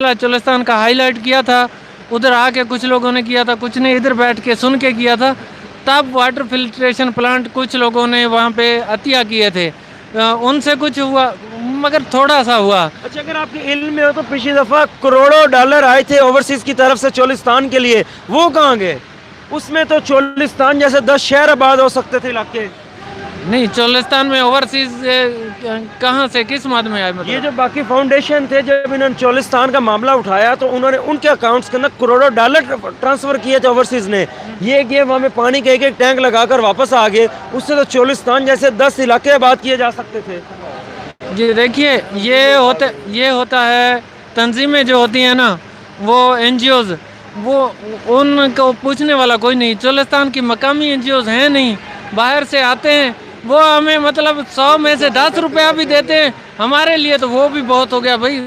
चोलिस्तान का हाईलाइट किया था, उधर आके कुछ लोगों ने किया था, कुछ ने इधर बैठ के सुन के किया था। तब वाटर फिल्ट्रेशन प्लांट कुछ लोगों ने वहाँ पे अतिया किए थे, उनसे कुछ हुआ मगर थोड़ा सा हुआ। अच्छा, अगर आपके इल्म में हो तो पिछली दफ़ा करोड़ों डॉलर आए थे ओवरसीज़ की तरफ से चोलिस्तान के लिए, वो कहाँ गए? उसमें तो चोलिस्तान जैसे 10 शहर आबाद हो सकते थे इलाके। नहीं, चोलिस्तान में ओवरसीज कहाँ से, किस मद में आए? मतलब ये जो बाकी फाउंडेशन थे, जब इन्होंने चोलिस्तान का मामला उठाया तो उन्होंने उनके अकाउंट्स के अंदर करोड़ों डॉलर ट्रांसफर किए थे ओवरसीज ने। ये गए वहाँ में पानी का एक एक टैंक लगाकर वापस आ गए। उससे तो चोलिस्तान जैसे 10 इलाके आबाद किए जा सकते थे। जी देखिए, ये होता है, तंजीमें जो होती हैं ना, वो NGOs, वो उनको पूछने वाला कोई नहीं। चोलिस्तान की मकामी NGOs हैं नहीं, बाहर से आते हैं, वो हमें मतलब 100 में से 10 रुपया भी देते हैं, हमारे लिए तो वो भी बहुत हो गया भाई।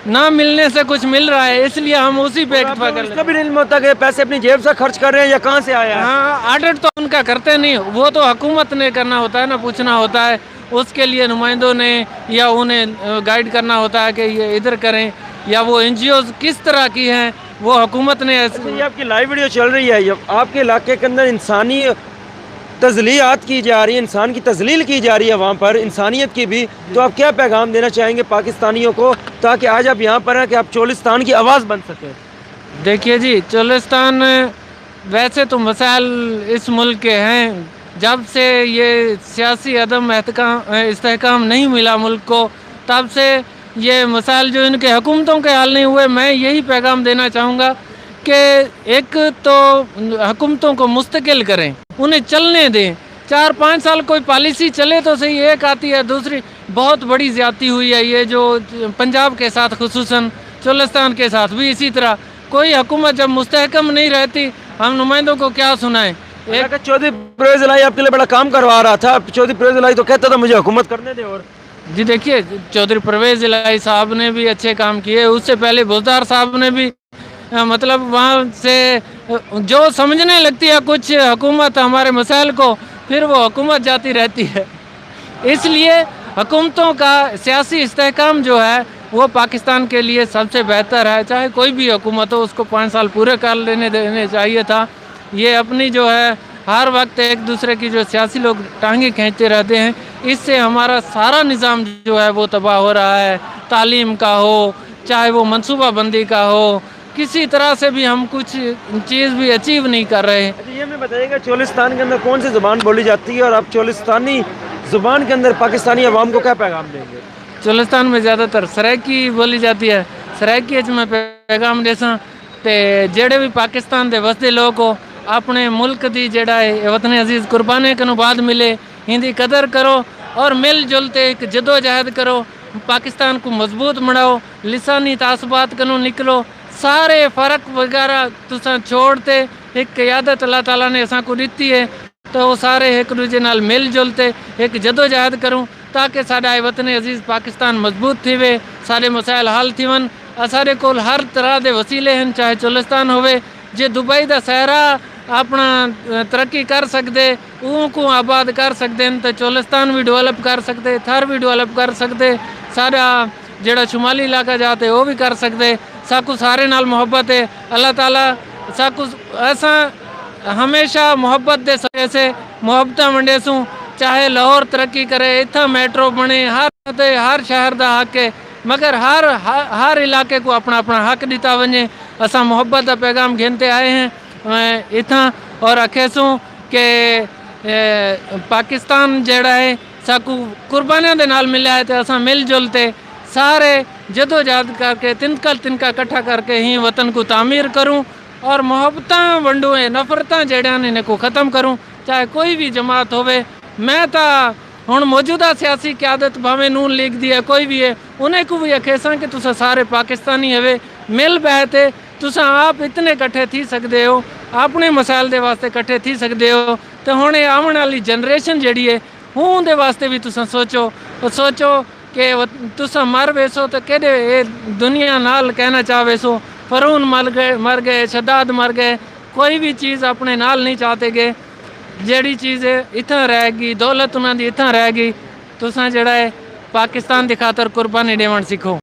ना मिलने से कुछ मिल रहा है, इसलिए हम उसी पे इक्तफा कर लेते हैं। कभी नहीं होता कि पैसे अपनी जेब से खर्च कर रहे हैं या कहाँ से आया है। हाँ, ऑडिट तो उनका करते नहीं, वो तो हुकूमत ने करना होता है ना, पूछना होता है, उसके लिए नुमाइंदों ने या उन्हें गाइड करना होता है कि ये इधर करें, या वो NGOs किस तरह की हैं, वो हुकूमत ने। ये आपकी लाइव वीडियो चल रही है, ये आपके इलाके के अंदर इंसानी तज़लीआत की जा रही है, इंसान की तज़लील की जा रही है वहाँ पर, इंसानियत की भी। तो आप क्या पैगाम देना चाहेंगे पाकिस्तानियों को, ताकि आज आप यहाँ पर हैं कि आप चोलिस्तान की आवाज़ बन सकें? देखिए जी, चोलिस्तान वैसे तो मसाइल इस मुल्क के हैं, जब से ये सियासी अदम इस्तेहकाम नहीं मिला मुल्क को, तब से ये मसाइल जो इनके हुकूमतों के हल नहीं हुए। मैं यही पैगाम देना चाहूँगा कि एक तो हुकूमतों को मुस्तकिल करें, उन्हें चलने दें। 4-5 साल कोई पॉलिसी चले तो सही, एक आती है दूसरी। बहुत बड़ी ज़्यादती हुई है ये जो पंजाब के साथ, खुसूसन चोलिस्तान के साथ भी इसी तरह। कोई हुकूमत जब मुस्तहकम नहीं रहती, हम नुमाइंदों को क्या सुनाएं। एक चौधरी परवेज़ इलाही आपके लिए बड़ा काम करवा रहा था, चौधरी परवेज़ इलाही तो कहता था मुझे हुकूमत करने दे। और जी देखिए, चौधरी परवेज़ इलाही साहब ने भी अच्छे काम किए, उससे पहले बुज़दार साहब ने भी, मतलब वहाँ से जो समझने लगती है कुछ हुकूमत हमारे मसाइल को, फिर वो हुकूमत जाती रहती है। इसलिए हुकूमतों का सियासी इस्तेहकाम जो है वो पाकिस्तान के लिए सबसे बेहतर है। चाहे कोई भी हुकूमत हो, उसको 5 साल पूरे कर देने चाहिए था। ये अपनी जो है हर वक्त एक दूसरे की जो सियासी लोग टांगे खींचते रहते हैं, इससे हमारा सारा निज़ाम जो है वो तबाह हो रहा है। तालीम का हो, चाहे वो मनसूबा बंदी का हो, किसी तरह से भी हम कुछ चीज़ भी अचीव नहीं कर रहे। अच्छा, ये हमें बताइएगा चोलिस्तान के अंदर कौन सी ज़ुबान बोली जाती है, और आप चोलिस्तानी ज़ुबान के अंदर पाकिस्तानी अवाम को क्या पैगाम देंगे? चोलिस्तान में ज़्यादातर सराइकी बोली जाती है। सराइकी में पैगाम देसा ते जेड़े भी पाकिस्तान दे वसदे लोग हो, अपने मुल्क दी जेड़ा है वतन अजीज़ कुर्बानी कनु बाद मिले, हिंदी कदर करो और मिल जुल के एक जदोजहद करो, पाकिस्तान को मजबूत बनाओ, लिसानी तासबात कनु निकलो, सारे फ़र्क वगैरह तुसा छोड़ते एक क़यादत अल्लाह ताला ने असां को दिती है, तो वो सारे एक दूजे नाल मिल जुलते एक जदोजहद करूँ, ताकि साडा वतन अजीज़ पाकिस्तान मजबूत थी वे, सारे मसाइल हल थी वन। असारे कोल हर तरह के वसीले हैं, चाहे चोलिस्तान होवे, जे दुबई का सहरा अपना तरक्की कर सकते, को आबाद कर सकते हैं, तो चोलिस्तान भी डेवलप कर सकते, थर भी डेवलप कर सकते, सारा जेड़ा शुमाली इलाका जाते वो भी कर सकते। साकू सारे नाल मोहब्बत है, अल्लाह ताला साकू ऐसा हमेशा मोहब्बत दे सके से मोहब्बत मंडेसूँ। चाहे लाहौर तरक्की करे, इतना मेट्रो बने, हर शहर का हक है, मगर हर इलाके को अपना अपना हक दिता वने। असा मोहब्बत का पैगाम घेनते आए हैं इतना, और अखेसूँ कि पाकिस्तान जेड़ा है साकू कुर्बानियों के नाल मिला है, तो असा मिल जुलते सारे जदोजहद करके तिनका इकट्ठा करके ही वतन को तामीर करूँ, और मोहब्बत वंडू नफरत जेड़ा ने को ख़त्म करूँ, चाहे कोई भी जमात होवे। मैं तो हुण मौजूदा सियासी क्यादत भावें नून लीग दी है, कोई भी है, उन्हें को भी आखेसा कि तुसा सारे पाकिस्तानी हवे, मिल बहते तुसा आप इतने कट्ठे थी सकते हो, अपने मसाइल दे वास्ते कट्ठे थी सकते हो। तो हुण आने वाली जनरेशन जिहड़ी है, उनके वास्ते भी तुसा सोचो कि तुसा मर वैसो तो केड़े दुनिया नाल कहना चाह वैसो। फरून मर गए, शद्दाद मर गए, कोई भी चीज़ अपने नाल नहीं चाहते गए। जेड़ी चीज़ इतना रहेगी, दौलत उन्होंने इतना रहेगी, तुसा जड़ा है पाकिस्तान की खातर कुर्बानी देवण सीखो।